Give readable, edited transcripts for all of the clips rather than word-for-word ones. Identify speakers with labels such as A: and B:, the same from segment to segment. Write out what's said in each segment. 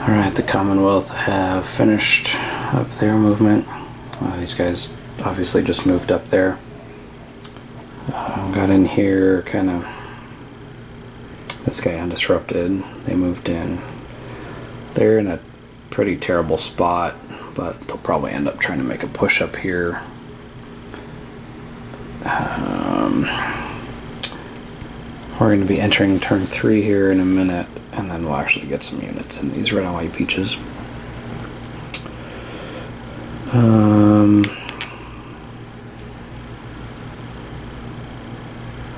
A: Alright, the Commonwealth have finished up their movement. These guys obviously just moved up there. Got in here, kind of. This guy undisrupted. They moved in. They're in a pretty terrible spot, but they'll probably end up trying to make a push up here. We're going to be entering turn 3 here in a minute, and then we'll actually get some units in these red and white peaches.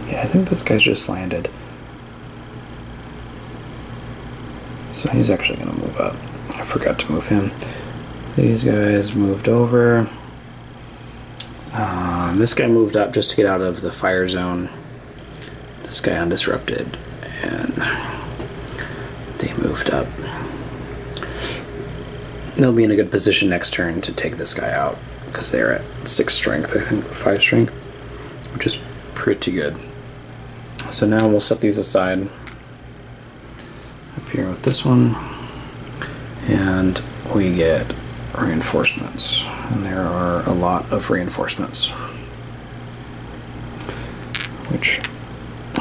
A: Yeah, I think this guy's just landed. So he's actually going to move up. I forgot to move him. These guys moved over. This guy moved up just to get out of the fire zone. This guy undisrupted, and they moved up. They'll be in a good position next turn to take this guy out because they're at 6 strength, I think, 5 strength, which is pretty good. So now we'll set these aside up here with this one, and we get reinforcements, and there are a lot of reinforcements, which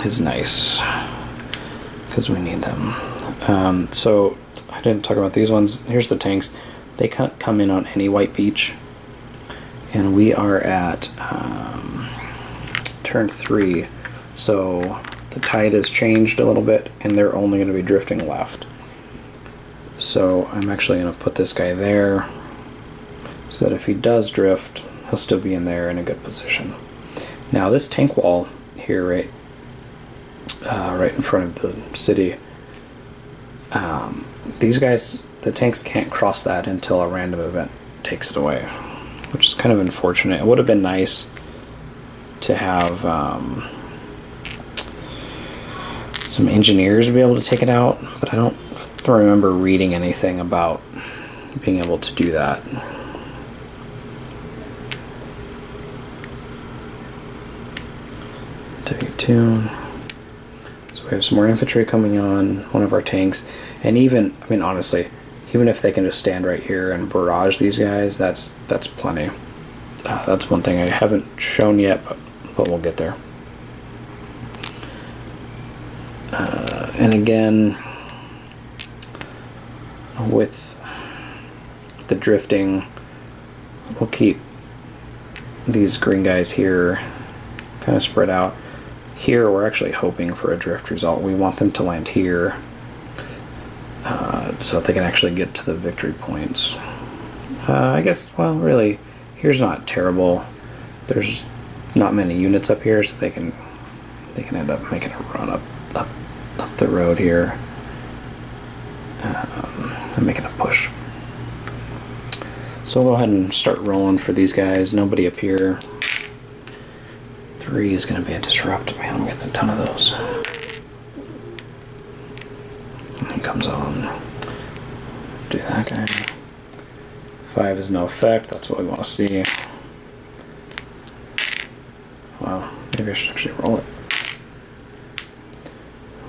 A: is nice because we need them. So I didn't talk about these ones. Here's the tanks. They can't come in on any white beach, and we are at turn 3, so the tide has changed a little bit and they're only going to be drifting left. So I'm actually going to put this guy there so that if he does drift, he'll still be in there in a good position. Now this tank wall here, right in front of the city, these guys, the tanks can't cross that until a random event takes it away, which is kind of unfortunate. It would have been nice to have some engineers be able to take it out, but I don't remember reading anything about being able to do that. Take 2. So we have some more infantry coming on one of our tanks, and even, I mean, honestly, even if they can just stand right here and barrage these guys, that's plenty. That's one thing I haven't shown yet, but we'll get there. And again, with the drifting, we'll keep these green guys here kind of spread out. Here we're actually hoping for a drift result. We want them to land here so that they can actually get to the victory points. I guess, well, really, here's not terrible. There's not many units up here, so they can end up making a run up the road here and making a push. So we'll go ahead and start rolling for these guys. Nobody up here. 3 is going to be a disrupt. Man, I'm getting a ton of those. And he comes on. Do that guy. 5 is no effect. That's what we want to see. Wow, maybe I should actually roll it.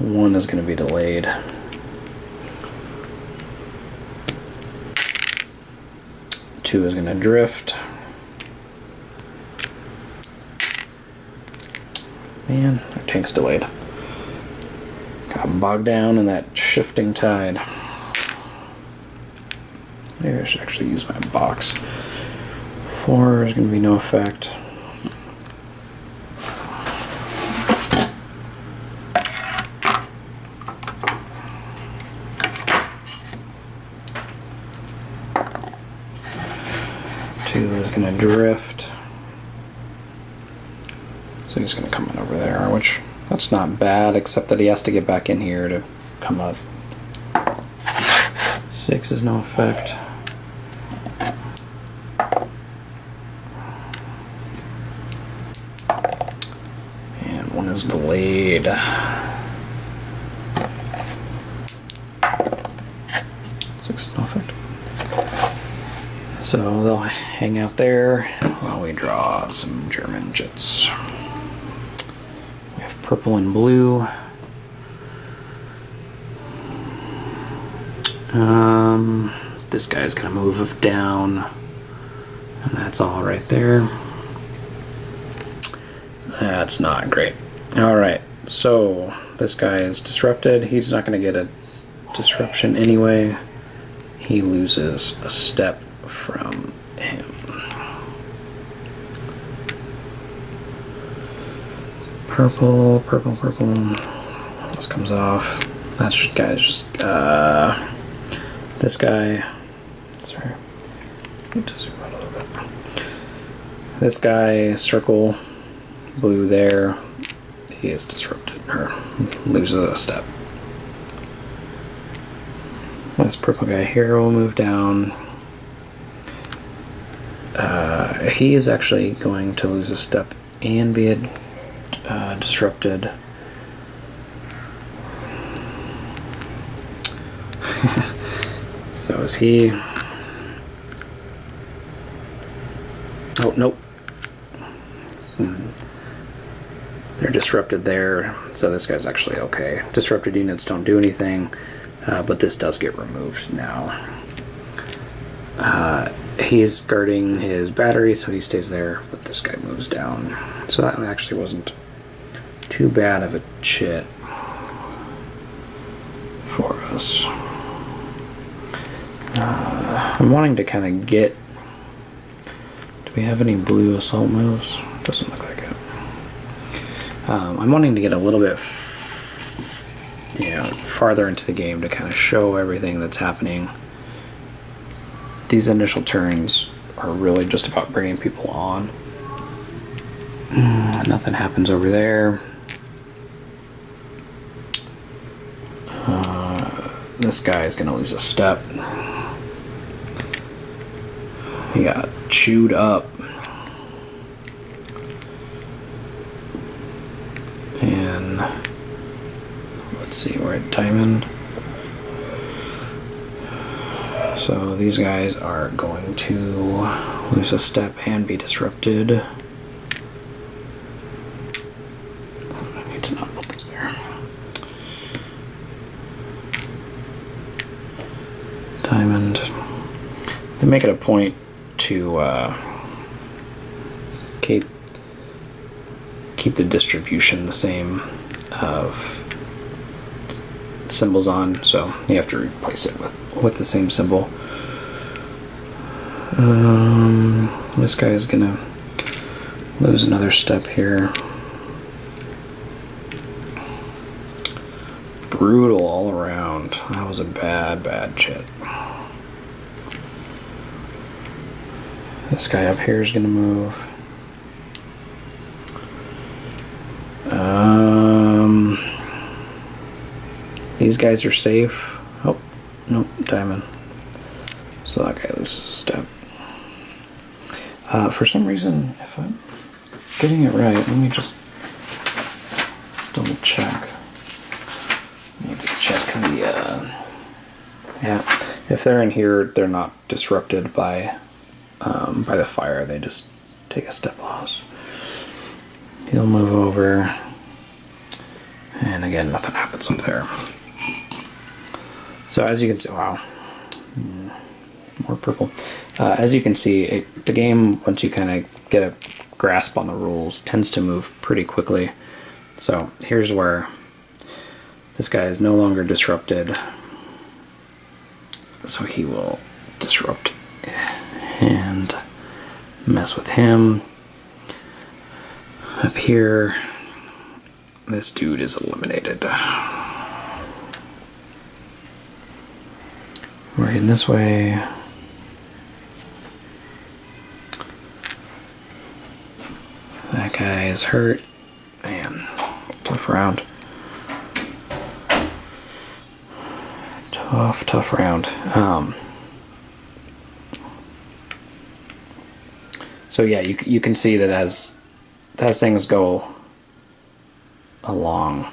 A: 1 is going to be delayed. 2 is going to drift. Man, our tank's delayed. Got bogged down in that shifting tide. Maybe I should actually use my box. 4 is going to be no effect. Is going to drift, so he's going to come in over there, which that's not bad, except that he has to get back in here to come up. 6 is no effect. And 1 is delayed. 6 is no effect. So they'll hang out there while we draw some German jets. We have purple and blue. This guy's gonna move down, and that's all right there. That's not great. All right, so this guy is disrupted. He's not gonna get a disruption anyway. He loses a step from him. Purple, purple, purple. This comes off. That guy's just this guy. Sorry, need to zoom out a little bit. This guy, circle, blue there. He is disrupted or loses a step. This purple guy here will move down. He is actually going to lose a step and be disrupted. So is he? Oh, nope. They're disrupted there, so this guy's actually okay. Disrupted units don't do anything, but this does get removed now. He's guarding his battery, so he stays there, but this guy moves down. So that actually wasn't too bad of a chit for us. I'm wanting to kind of get... Do we have any blue assault moves? Doesn't look like it. I'm wanting to get a little bit farther into the game to kind of show everything that's happening. These initial turns are really just about bringing people on. Nothing happens over there. This guy is going to lose a step. He got chewed up. And let's see, we're at diamond. So these guys are going to lose a step and be disrupted. I need to not put those there. Diamond. They make it a point to keep the distribution the same of symbols on, so you have to replace it with the same symbol. This guy is gonna lose another step here. Brutal all around. That was a bad chit. This guy up here is gonna move. These guys are safe. Oh, no, diamond. So that guy loses a step. For some reason, if I'm getting it right, let me just double check. Maybe check the, yeah. If they're in here, they're not disrupted by the fire. They just take a step loss. He'll move over. And again, nothing happens up there. So as you can see, wow, more purple. As you can see, the game, once you kind of get a grasp on the rules, tends to move pretty quickly. So here's where this guy is no longer disrupted. So he will disrupt and mess with him. Up here, this dude is eliminated. Working this way. That guy is hurt. Man, tough round. Tough round. So yeah, you can see that as things go along,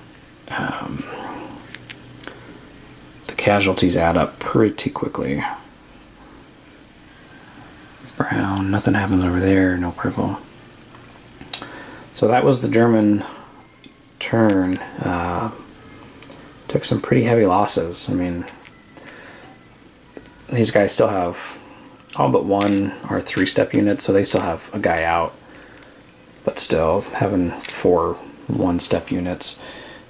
A: the casualties add up pretty quickly. Brown, nothing happens over there, no purple. So that was the German turn. Took some pretty heavy losses. I mean, these guys still have all but 1 or 3-step units, so they still have a guy out. But still, having 4 1-step units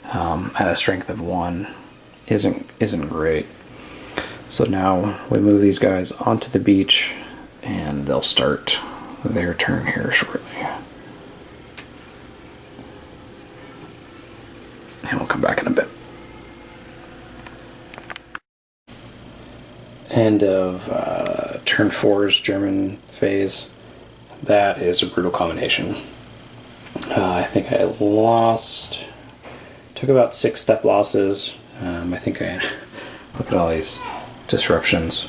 A: at a strength of 1 isn't great. So now we move these guys onto the beach, and they'll start their turn here shortly. And we'll come back in a bit. End of turn 4's German phase. That is a brutal combination. I think I took about 6 step losses. I think look at all these disruptions.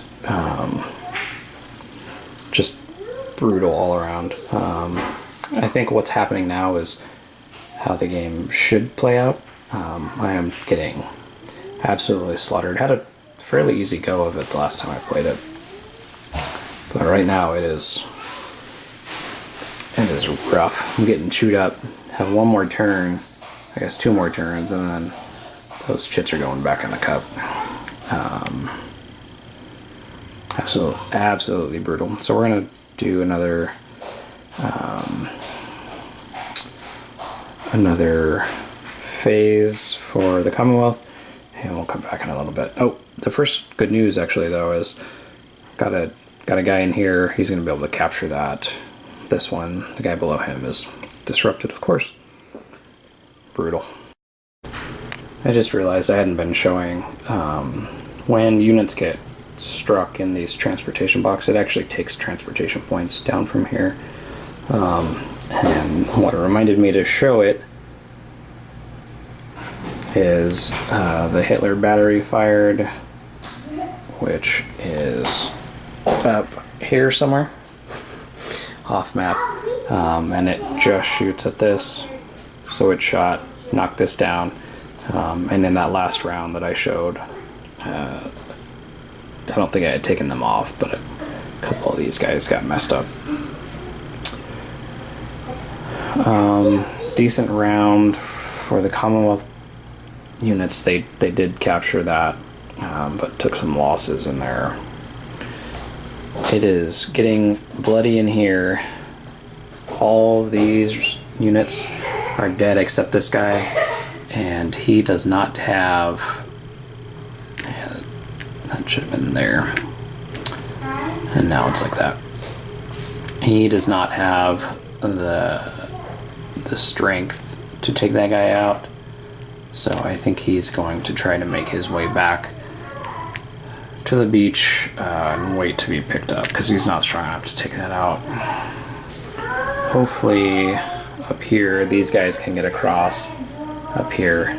A: Just brutal all around. I think what's happening now is how the game should play out. I am getting absolutely slaughtered. Had a fairly easy go of it the last time I played it, but right now it is rough. I'm getting chewed up. Have 1 more turn, I guess 2 more turns, and then those chits are going back in the cup. Absolutely brutal. So we're gonna do another phase for the Commonwealth, and we'll come back in a little bit. Oh, the first good news actually though is got a guy in here. He's gonna be able to capture that. This one, the guy below him, is disrupted, of course. Brutal. I just realized I hadn't been showing when units get struck in these transportation boxes, it actually takes transportation points down from here. And what reminded me to show it is the Hitler battery fired, which is up here somewhere, off map, and it just shoots at this. So it knocked this down, and in that last round that I showed, I don't think I had taken them off, but a couple of these guys got messed up. Decent round for the Commonwealth units. They did capture that, but took some losses in there. It is getting bloody in here. All of these units are dead except this guy, and he does not have... Yeah, that should have been there. And now it's like that. He does not have the strength to take that guy out, so I think he's going to try to make his way back to the beach and wait to be picked up, because he's not strong enough to take that out. Hopefully up here these guys can get across up here.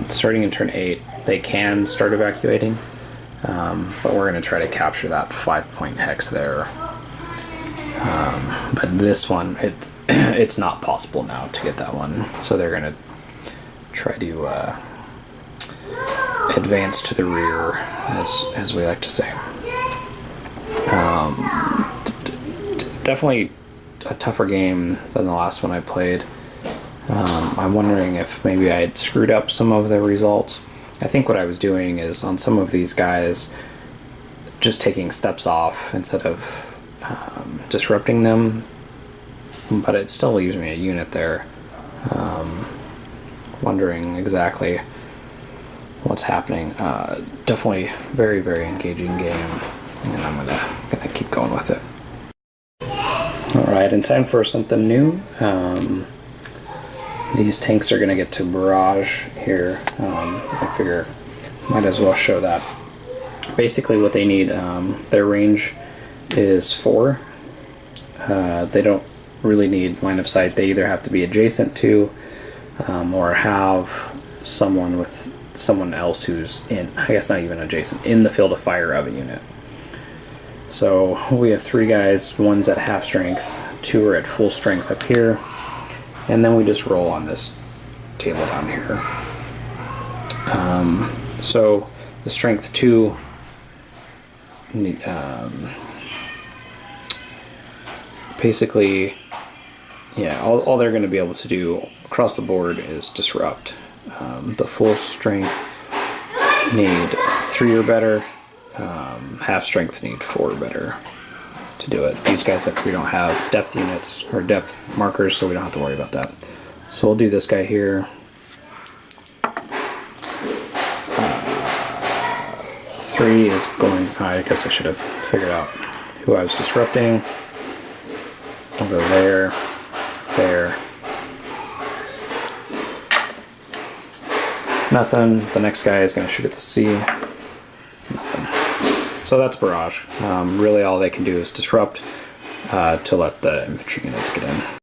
A: Starting in turn 8 they can start evacuating, but we're going to try to capture that 5-point hex there. But this one, it's not possible now to get that one, so they're going to try to advance to the rear, as we like to say. Definitely a tougher game than the last one I played. I'm wondering if maybe I had screwed up some of the results. I think what I was doing is on some of these guys just taking steps off instead of disrupting them, but it still leaves me a unit there. Wondering exactly what's happening. Definitely very, very engaging game, and I'm gonna keep going with it. Alright, in time for something new. These tanks are gonna get to barrage here. I figure might as well show that. Basically what they need, their range is 4. They don't really need line of sight. They either have to be adjacent to or have someone else who's in, I guess not even adjacent, in the field of fire of a unit. So we have 3 guys, one's at half strength, 2 are at full strength up here, and then we just roll on this table down here. So the strength 2 basically, yeah, all they're going to be able to do across the board is disrupt. The full strength need 3 or better. half strength need 4 better to do it. These guys, we don't have depth units or depth markers, so we don't have to worry about that. So we'll do this guy here. 3 is going, I guess I should have figured out who I was disrupting. I'll go there, there. Nothing. The next guy is going to shoot at the C. Nothing. So that's barrage. Really all they can do is disrupt to let the infantry units get in.